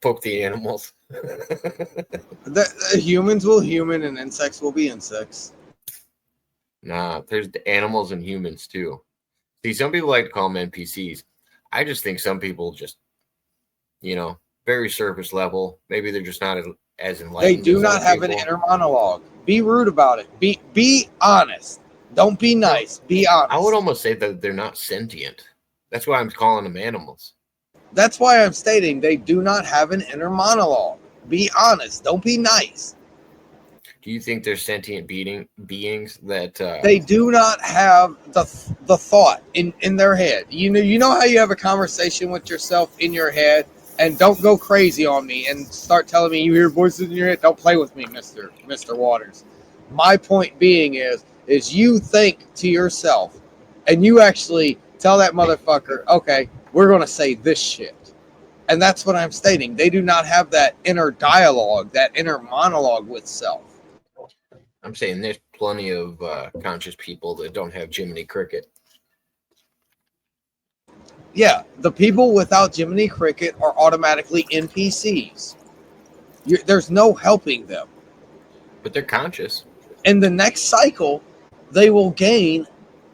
Speaker 1: poke the animals.
Speaker 2: The humans will human, and insects will be insects.
Speaker 1: Nah, there's the animals and humans too. See, some people like to call them NPCs. I just think some people just, very surface level. Maybe they're just not as enlightened.
Speaker 2: They do not have an inner monologue. Be rude about it. Be honest. Don't be nice. Be honest.
Speaker 1: I would almost say that they're not sentient. That's why I'm calling them animals.
Speaker 2: That's why I'm stating they do not have an inner monologue. Be honest. Don't be nice.
Speaker 1: Do you think they're sentient beings that
Speaker 2: they do not have the thought in their head? You know how you have a conversation with yourself in your head, and don't go crazy on me and start telling me you hear voices in your head. Don't play with me, Mr. Waters. My point being is you think to yourself, and you actually tell that motherfucker, okay, we're gonna say this shit. And that's what I'm stating. They do not have that inner dialogue, that inner monologue with self.
Speaker 1: I'm saying there's plenty of conscious people that don't have Jiminy Cricket.
Speaker 2: Yeah, the people without Jiminy Cricket are automatically NPCs. There's no helping them.
Speaker 1: But they're conscious.
Speaker 2: In the next cycle, they will gain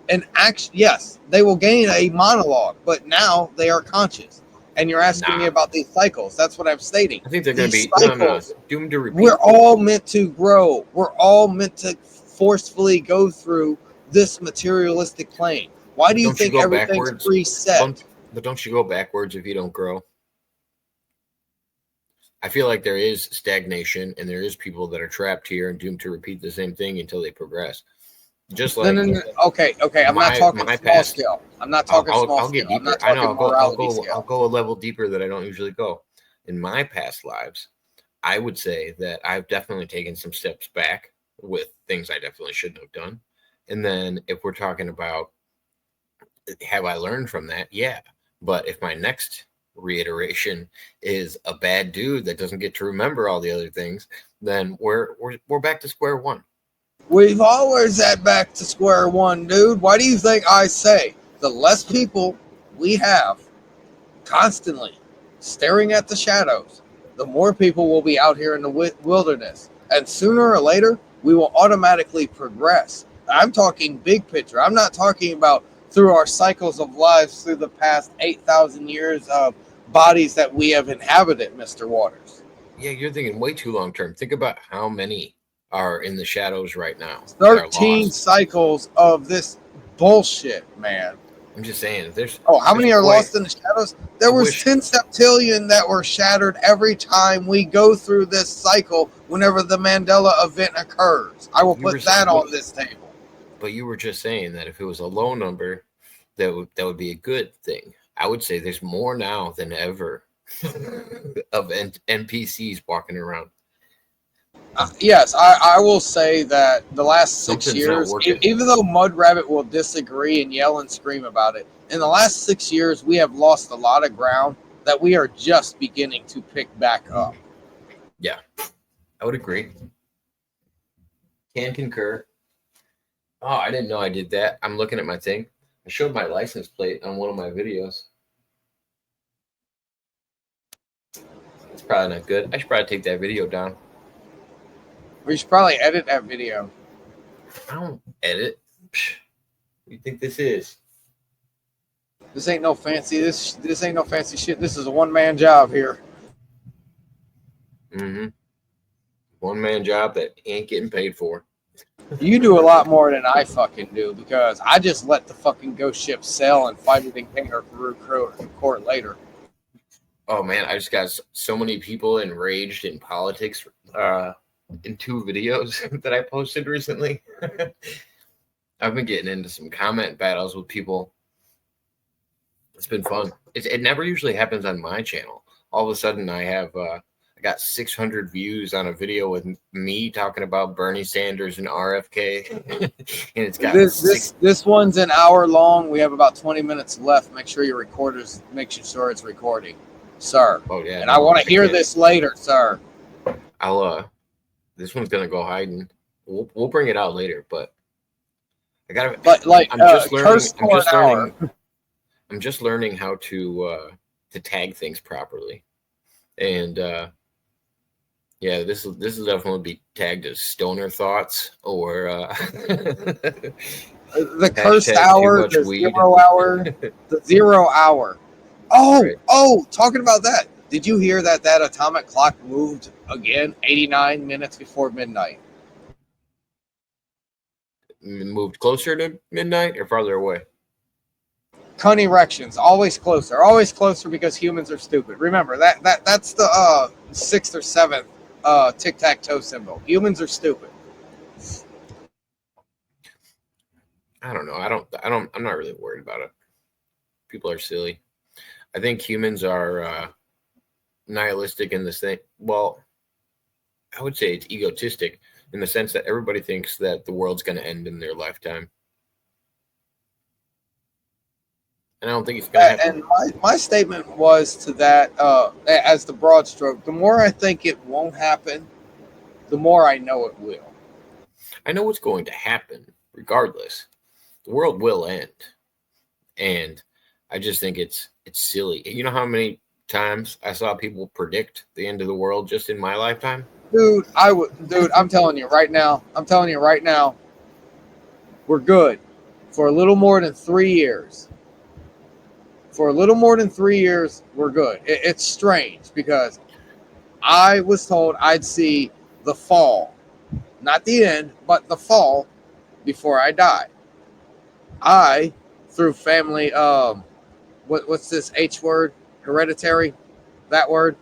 Speaker 2: an action. Yes, they will gain a monologue, but now they are conscious. And you're asking me about these cycles. That's what I'm stating.
Speaker 1: I think they're going to be
Speaker 2: cycles,
Speaker 1: doomed to repeat.
Speaker 2: We're all meant to grow. We're all meant to forcefully go through this materialistic plane. Why do you think everything's preset?
Speaker 1: But don't you go backwards if you don't grow? I feel like there is stagnation and there is people that are trapped here and doomed to repeat the same thing until they progress. Just like
Speaker 2: no. Okay. I'm not talking small scale. I'm not talking small scale.
Speaker 1: Get deeper.
Speaker 2: I'm not talking
Speaker 1: I'll go a level deeper that I don't usually go. In my past lives, I would say that I've definitely taken some steps back with things I definitely shouldn't have done. And then if we're talking about have I learned from that? Yeah. But if my next reiteration is a bad dude that doesn't get to remember all the other things, then we're back to square one.
Speaker 2: We've always had back to square one, dude. Why do you think I say the less people we have constantly staring at the shadows, the more people will be out here in the wilderness. And sooner or later, we will automatically progress. I'm talking big picture. I'm not talking about through our cycles of lives through the past 8,000 years of bodies that we have inhabited, Mr. Waters.
Speaker 1: Yeah, you're thinking way too long term. Think about how many are in the shadows right now.
Speaker 2: 13 cycles of this bullshit, man.
Speaker 1: I'm just saying,
Speaker 2: how many are lost in the shadows? There was 10 septillion that were shattered every time we go through this cycle whenever the Mandela event occurs. I will put that on this table.
Speaker 1: But you were just saying that if it was a low number, that would be a good thing. I would say there's more now than ever of NPCs walking around.
Speaker 2: Yes, I will say that the last 6 years, even though Mudrabbit will disagree and yell and scream about it, in the last 6 years, we have lost a lot of ground that we are just beginning to pick back up.
Speaker 1: Yeah, I would agree. Can concur. Oh, I didn't know I did that. I'm looking at my thing. I showed my license plate on one of my videos. It's probably not good. I should probably take that video down.
Speaker 2: We should probably edit that video.
Speaker 1: I don't edit. What do you think this is?
Speaker 2: This ain't no fancy. This ain't no fancy shit. This is a one-man job here.
Speaker 1: Mm-hmm. One-man job that ain't getting paid for.
Speaker 2: You do a lot more than I fucking do because I just let the fucking ghost ship sail and fight it in kangaroo court later.
Speaker 1: Oh man, I just got so many people enraged in politics in 2 videos that I posted recently. I've been getting into some comment battles with people. It's been fun. It never usually happens on my channel. All of a sudden, I got 600 views on a video with me talking about Bernie Sanders and RFK, and it's got
Speaker 2: this one's an hour long. We have about 20 minutes left. Make sure your recorder's sure it's recording, sir.
Speaker 1: Oh yeah,
Speaker 2: and I want to hear this later, sir.
Speaker 1: This one's gonna go hiding. We'll bring it out later, but I gotta.
Speaker 2: But like,
Speaker 1: I'm just learning. I'm just learning how to tag things properly, and yeah, this will definitely be tagged as stoner thoughts or
Speaker 2: the cursed hour, the 0 hour, the 0 hour. Oh, right. Oh, talking about that. Did you hear that atomic clock moved again 89 minutes before midnight?
Speaker 1: Moved closer to midnight or farther away?
Speaker 2: Cunning erections, always closer because humans are stupid. Remember that's the 6th or 7th tic-tac-toe symbol. Humans are stupid.
Speaker 1: I don't know. I'm not really worried about it. People are silly. I think humans are nihilistic in this thing. Well, I would say it's egotistic in the sense that everybody thinks that the world's going to end in their lifetime. and I don't think it's going to happen.
Speaker 2: And my statement was to that, as the broad stroke, the more I think it won't happen, the more I know it will.
Speaker 1: I know what's going to happen regardless. The world will end. And I just think it's silly. You know how many times I saw people predict the end of the world just in my lifetime?
Speaker 2: Dude, I'm telling you right now, we're good for a little more than 3 years. For a little more than 3 years, we're good. It's strange because I was told I'd see the fall, not the end, but the fall before I die. I, through family, what's this H word? Hereditary, that word.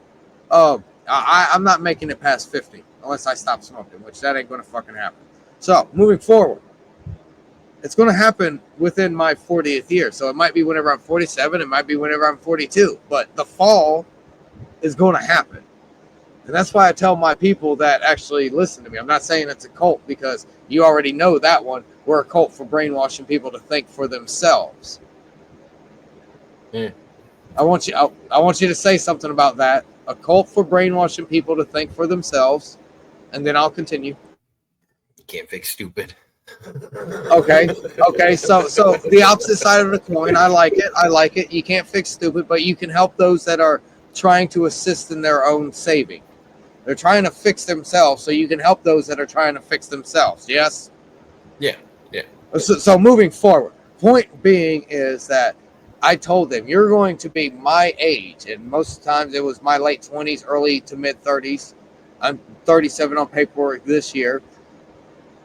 Speaker 2: I'm not making it past 50 unless I stop smoking, which that ain't gonna fucking happen. So moving forward, it's gonna happen within my 40th year. So it might be whenever I'm 47, it might be whenever I'm 42, but the fall is gonna happen. And that's why I tell my people that actually listen to me. I'm not saying it's a cult because you already know that one. We're a cult for brainwashing people to think for themselves.
Speaker 1: Yeah.
Speaker 2: I want you to say something about that. A cult for brainwashing people to think for themselves, and then I'll continue.
Speaker 1: You can't fix stupid.
Speaker 2: Okay. So the opposite side of the coin. I like it. You can't fix stupid, but you can help those that are trying to assist in their own saving. They're trying to fix themselves, so you can help those that are trying to fix themselves. Yes?
Speaker 1: Yeah.
Speaker 2: So moving forward, point being is that I told them, you're going to be my age, and most times it was my late 20s, early to mid 30s. I'm 37 on paperwork this year.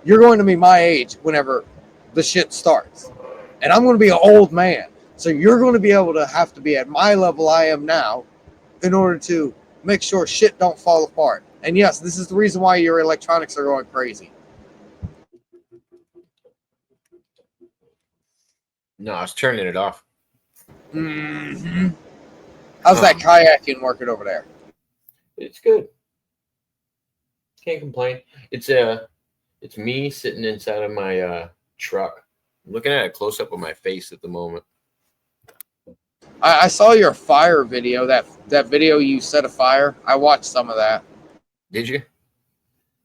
Speaker 2: You're going to be my age whenever the shit starts. And I'm going to be an old man. So you're going to be able to have to be at my level I am now in order to make sure shit don't fall apart. And yes, this is the reason why your electronics are going crazy.
Speaker 1: No, I was turning it off.
Speaker 2: Mm-hmm. How's that kayaking working over there?
Speaker 1: It's good. Can't complain. It's me sitting inside of my truck. I'm looking at a close up of my face at the moment.
Speaker 2: I saw your fire video, that video you set afire. I watched some of that.
Speaker 1: Did you?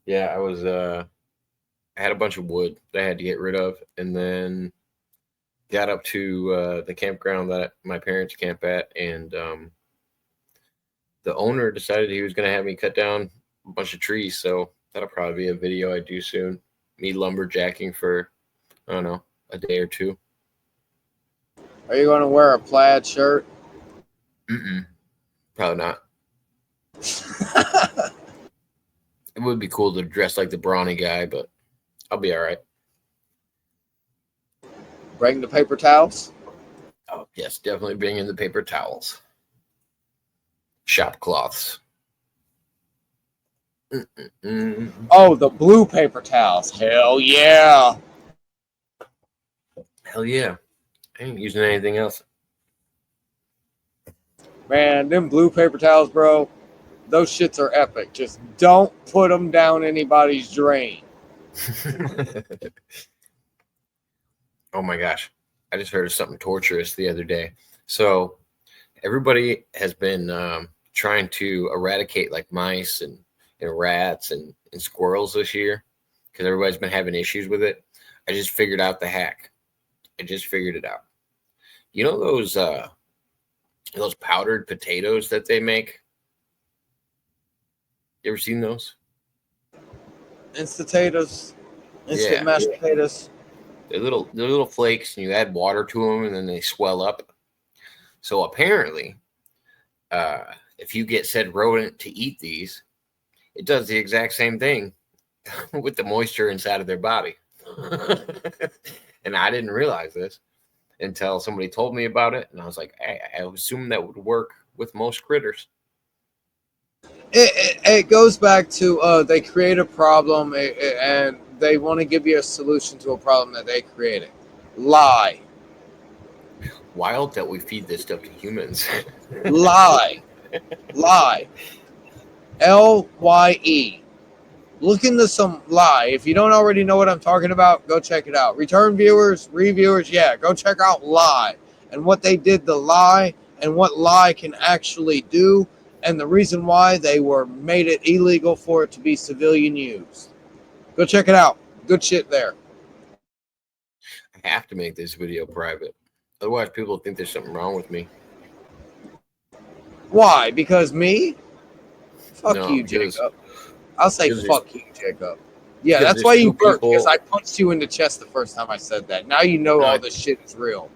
Speaker 1: Yeah, I was I had a bunch of wood that I had to get rid of, and then got up to the campground that my parents camp at, and the owner decided he was going to have me cut down a bunch of trees, so that'll probably be a video I do soon. Me lumberjacking for, I don't know, a day or two.
Speaker 2: Are you going to wear a plaid shirt?
Speaker 1: Probably not. It would be cool to dress like the brawny guy, but I'll be all right.
Speaker 2: Bring the paper towels?
Speaker 1: Oh, yes, definitely bring in the paper towels. Shop cloths.
Speaker 2: Oh, the blue paper towels. Hell yeah.
Speaker 1: Hell yeah. I ain't using anything else.
Speaker 2: Man, them blue paper towels, bro, those shits are epic. Just don't put them down anybody's drain.
Speaker 1: Oh my gosh. I just heard of something torturous the other day. So everybody has been trying to eradicate like mice and rats and squirrels this year because everybody's been having issues with it. I just figured out the hack. I just figured it out. You know those powdered potatoes that they make? You ever seen those? Instant
Speaker 2: mashed potatoes.
Speaker 1: They're little flakes, and you add water to them, and then they swell up. So apparently, if you get said rodent to eat these, it does the exact same thing with the moisture inside of their body. And I didn't realize this until somebody told me about it, and I was like, hey, I assume that would work with most critters.
Speaker 2: It goes back to they create a problem and they want to give you a solution to a problem that they created. Lie.
Speaker 1: Wild that we feed this stuff to humans.
Speaker 2: Lie. LYE. Look into some lie. If you don't already know what I'm talking about, go check it out. Return viewers, reviewers, yeah, go check out lie. and what they did to lie and what lie can actually do, and the reason why they were made it illegal for it to be civilian use. Go check it out. Good shit there.
Speaker 1: I have to make this video private. Otherwise, people think there's something wrong with me.
Speaker 2: Why? Because me? Fuck
Speaker 1: No,
Speaker 2: you, Jacob. I'll say fuck you, Jacob. Yeah, that's why you burped, because I punched you in the chest the first time I said that. Now you know all this shit is real.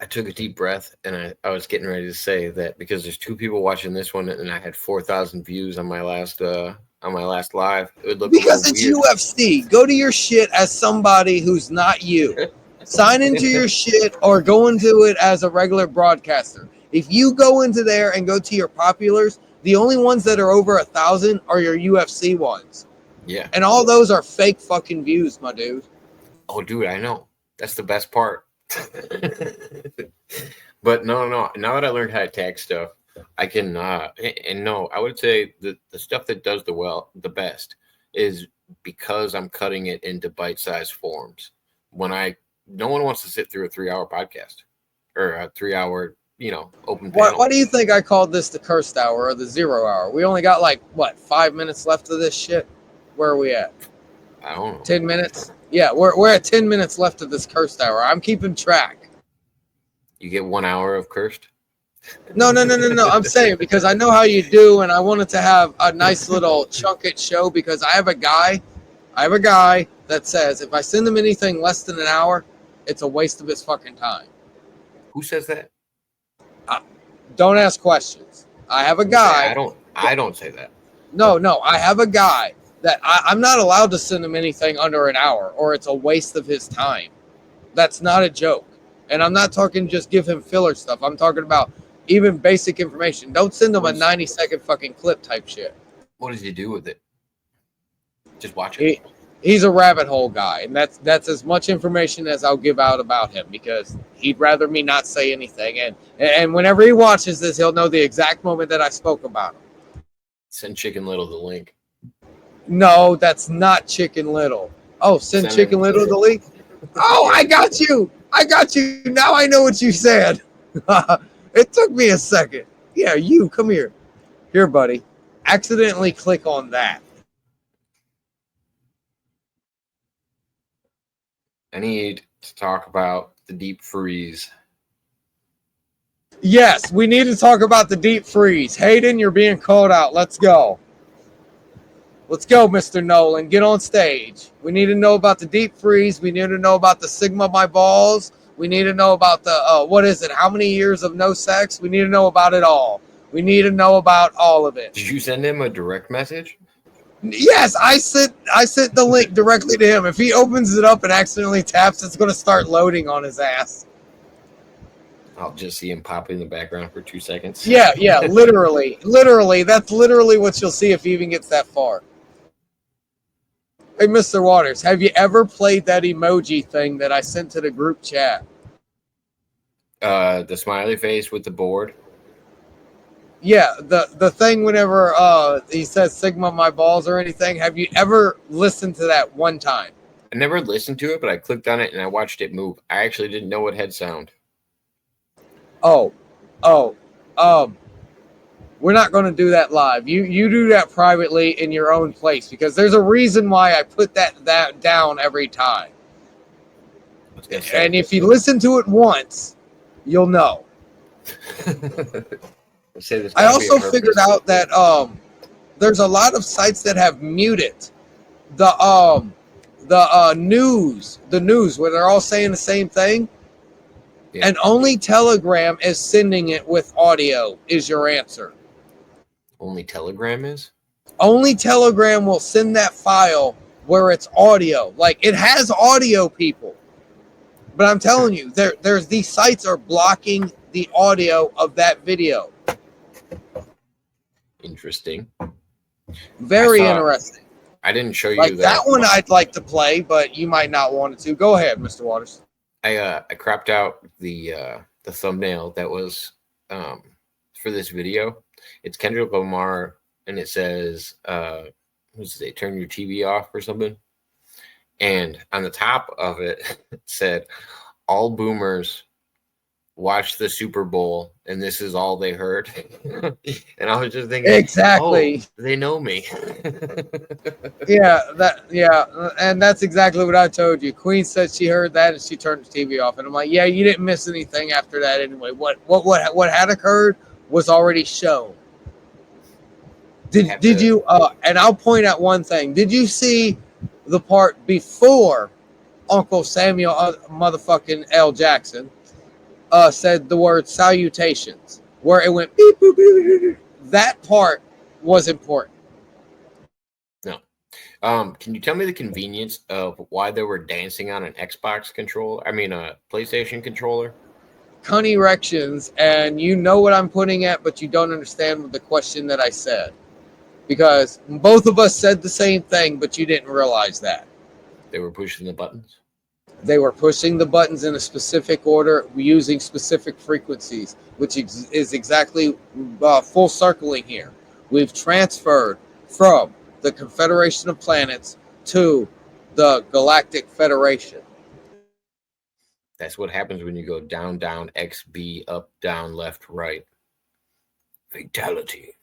Speaker 1: I took a deep breath, and I was getting ready to say that because there's 2 people watching this one, and I had 4,000 views on my last live. It would look
Speaker 2: because it's weird. UFC. Go to your shit as somebody who's not you. Sign into your shit or go into it as a regular broadcaster. If you go into there and go to your populars, the only ones that are over 1,000 are your UFC ones.
Speaker 1: Yeah.
Speaker 2: And all those are fake fucking views, my dude.
Speaker 1: Oh, dude, I know. That's the best part. But no. Now that I learned how to tag stuff, I can and no, I would say the stuff that does the best is because I'm cutting it into bite-sized forms. No one wants to sit through a 3-hour podcast or a 3-hour, open panel.
Speaker 2: Why do you think I called this the cursed hour or the 0 hour? We only got 5 minutes left of this shit. Where are we at?
Speaker 1: I don't know.
Speaker 2: 10 minutes? Yeah, we're at 10 minutes left of this cursed hour. I'm keeping track.
Speaker 1: You get 1 hour of cursed?
Speaker 2: No. I'm saying because I know how you do, and I wanted to have a nice little chunk-it show because I have a guy that says if I send him anything less than an hour, it's a waste of his fucking time.
Speaker 1: Who says that?
Speaker 2: Don't ask questions. I have a guy.
Speaker 1: I don't say that.
Speaker 2: No. I have a guy that I'm not allowed to send him anything under an hour, or it's a waste of his time. That's not a joke. And I'm not talking just give him filler stuff. I'm talking about even basic information. Don't send him a 90-second fucking clip type shit.
Speaker 1: What does he do with it? Just watch it.
Speaker 2: He's a rabbit hole guy, and that's as much information as I'll give out about him because he'd rather me not say anything. And whenever he watches this, he'll know the exact moment that I spoke about him.
Speaker 1: Send Chicken Little the link.
Speaker 2: No, that's not Chicken Little. Oh, send Chicken Little the link? Oh, I got you. Now I know what you said. It took me a second. Yeah, you, come here. Here, buddy. Accidentally click on that.
Speaker 1: I need to talk about the deep freeze.
Speaker 2: Yes, we need to talk about the deep freeze. Hayden, you're being called out. Let's go. Let's go, Mr. Nolan. Get on stage. We need to know about the deep freeze. We need to know about the Sigma My Balls. We need to know about the, what is it? How many years of no sex? We need to know about it all. We need to know about all of it.
Speaker 1: Did you send him a direct message?
Speaker 2: Yes, I sent the link directly to him. If he opens it up and accidentally taps, it's going to start loading on his ass.
Speaker 1: I'll just see him pop in the background for 2 seconds.
Speaker 2: Yeah, literally. That's literally what you'll see if he even gets that far. Hey, Mr. Waters, have you ever played that emoji thing that I sent to the group chat?
Speaker 1: The smiley face with the board?
Speaker 2: Yeah, the thing whenever he says Sigma My Balls or anything. Have you ever listened to that one time?
Speaker 1: I never listened to it, but I clicked on it and I watched it move. I actually didn't know it had sound.
Speaker 2: We're not going to do that live. You do that privately in your own place because there's a reason why I put that down every time. And if you listen to it once, you'll know. I also figured out that there's a lot of sites that have muted the news where they're all saying the same thing. Yeah. And only Telegram is sending it with audio is your answer.
Speaker 1: Only Telegram is?
Speaker 2: Only Telegram will send that file where it's audio. Like, it has audio, people. But I'm telling you, there's these sites are blocking the audio of that video.
Speaker 1: Interesting.
Speaker 2: Very interesting.
Speaker 1: I didn't show you
Speaker 2: like that one I'd like to play, but you might not want it to. Go ahead, Mr. Waters.
Speaker 1: I cropped out the thumbnail that was for this video. It's Kendrick Lamar, and it says, what's it, turn your TV off or something. And on the top of it, it said, all boomers watched the Super Bowl and this is all they heard. And I was just thinking,
Speaker 2: exactly.
Speaker 1: oh, they know me.
Speaker 2: And that's exactly what I told you. Queen said she heard that and she turned the TV off. And I'm like, yeah, you didn't miss anything after that anyway. What had occurred was already shown. Did you? And I'll point out one thing. Did you see the part before Uncle Samuel motherfucking L. Jackson said the word salutations, where it went beep, boop, beep, beep. That part was important.
Speaker 1: No. Can you tell me the convenience of why they were dancing on an Xbox controller? I mean, a PlayStation controller?
Speaker 2: Cunt erections, and you know what I'm putting at, but you don't understand the question that I said. Because both of us said the same thing, but you didn't realize that.
Speaker 1: They were pushing the buttons?
Speaker 2: They were pushing the buttons in a specific order using specific frequencies, which is exactly full circling here. We've transferred from the Confederation of Planets to the Galactic Federation.
Speaker 1: That's what happens when you go down, down, X, B, up, down, left, right. Fatality.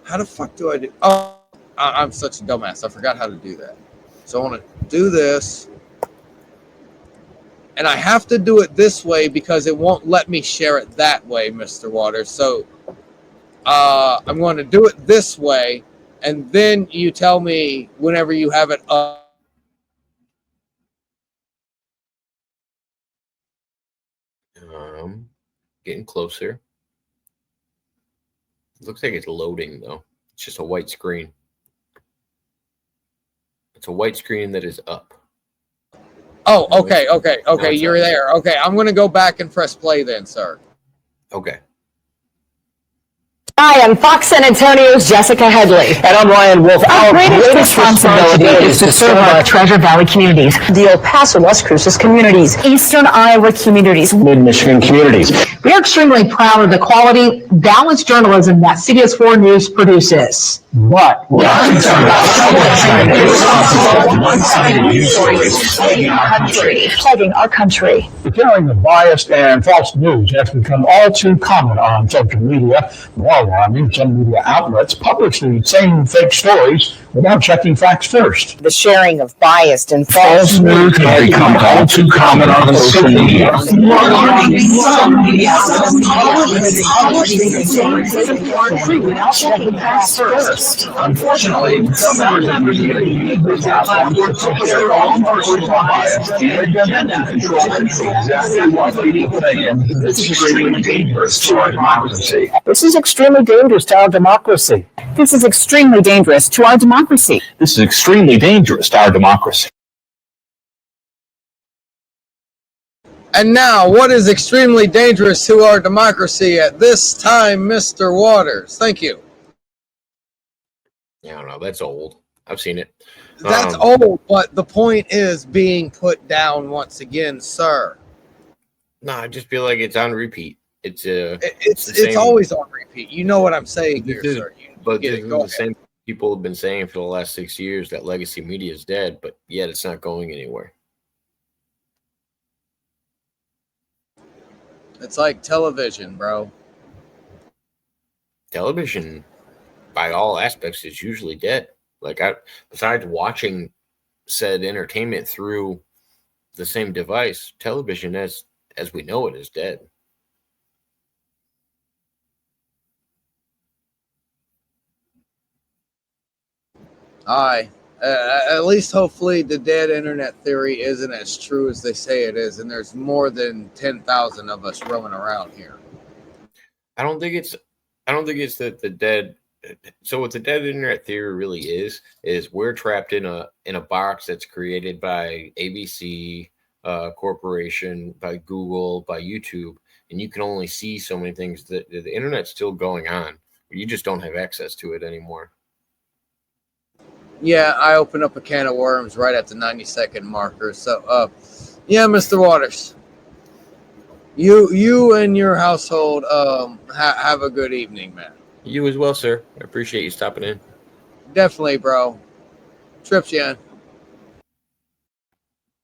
Speaker 2: How the fuck do I do? Oh, I'm such a dumbass. I forgot how to do that. So I want to do this. And I have to do it this way because it won't let me share it that way, Mr. Waters. So I'm going to do it this way. And then you tell me whenever you have it up.
Speaker 1: Getting closer. Looks like it's loading, though. It's just a white screen. It's a white screen that is up.
Speaker 2: Oh, okay. You're there. Okay, I'm going to go back and press play then, sir.
Speaker 1: Okay.
Speaker 3: Hi, I'm Fox San Antonio's Jessica Headley.
Speaker 4: And I'm Ryan Wolf.
Speaker 3: Our greatest responsibility is to serve our Treasure Valley communities, the El Paso, Las Cruces communities, Eastern Iowa communities,
Speaker 4: Mid-Michigan communities.
Speaker 3: We are extremely proud of the quality, balanced journalism that CBS 4 News produces.
Speaker 4: But
Speaker 3: Plaguing our country.
Speaker 4: the carrying of biased and false news has become all too common on social media. More alarming, some media outlets publish the same fake stories without checking facts first.
Speaker 3: The sharing of biased and false
Speaker 4: news has become all too common on social media. Unfortunately, some members of the media use these platforms to push their own personal bias and agenda to control exactly what people think. This is extremely dangerous to our democracy.
Speaker 3: This is extremely dangerous to our democracy. This is extremely dangerous to our democracy.
Speaker 4: This is extremely dangerous to our democracy.
Speaker 2: And now, what is extremely dangerous to our democracy at this time, Mr. Waters? Thank you.
Speaker 1: I don't know. That's old. I've seen it.
Speaker 2: That's old, but the point is being put down once again, sir.
Speaker 1: No, I just feel like it's on repeat. It's
Speaker 2: always on repeat. You know what I'm saying here, sir.
Speaker 1: But the same people have been saying for the last 6 years that legacy media is dead, but yet it's not going anywhere.
Speaker 2: It's like television, bro.
Speaker 1: Television, by all aspects, is usually dead. Like, besides watching said entertainment through the same device, television as we know it is dead.
Speaker 2: Aye. At least hopefully the dead internet theory isn't as true as they say it is, and there's more than 10,000 of us roaming around here.
Speaker 1: I don't think it's that the dead. So what the dead internet theory really is we're trapped in a box that's created by ABC corporation, by Google, by YouTube, and you can only see so many things. That the internet's still going on, but you just don't have access to it anymore.
Speaker 2: Yeah, I opened up a can of worms right at the 90-second marker. So, yeah, Mr. Waters, you and your household have a good evening, man.
Speaker 1: You as well, sir. I appreciate you stopping in.
Speaker 2: Definitely, bro. Trips, Jan.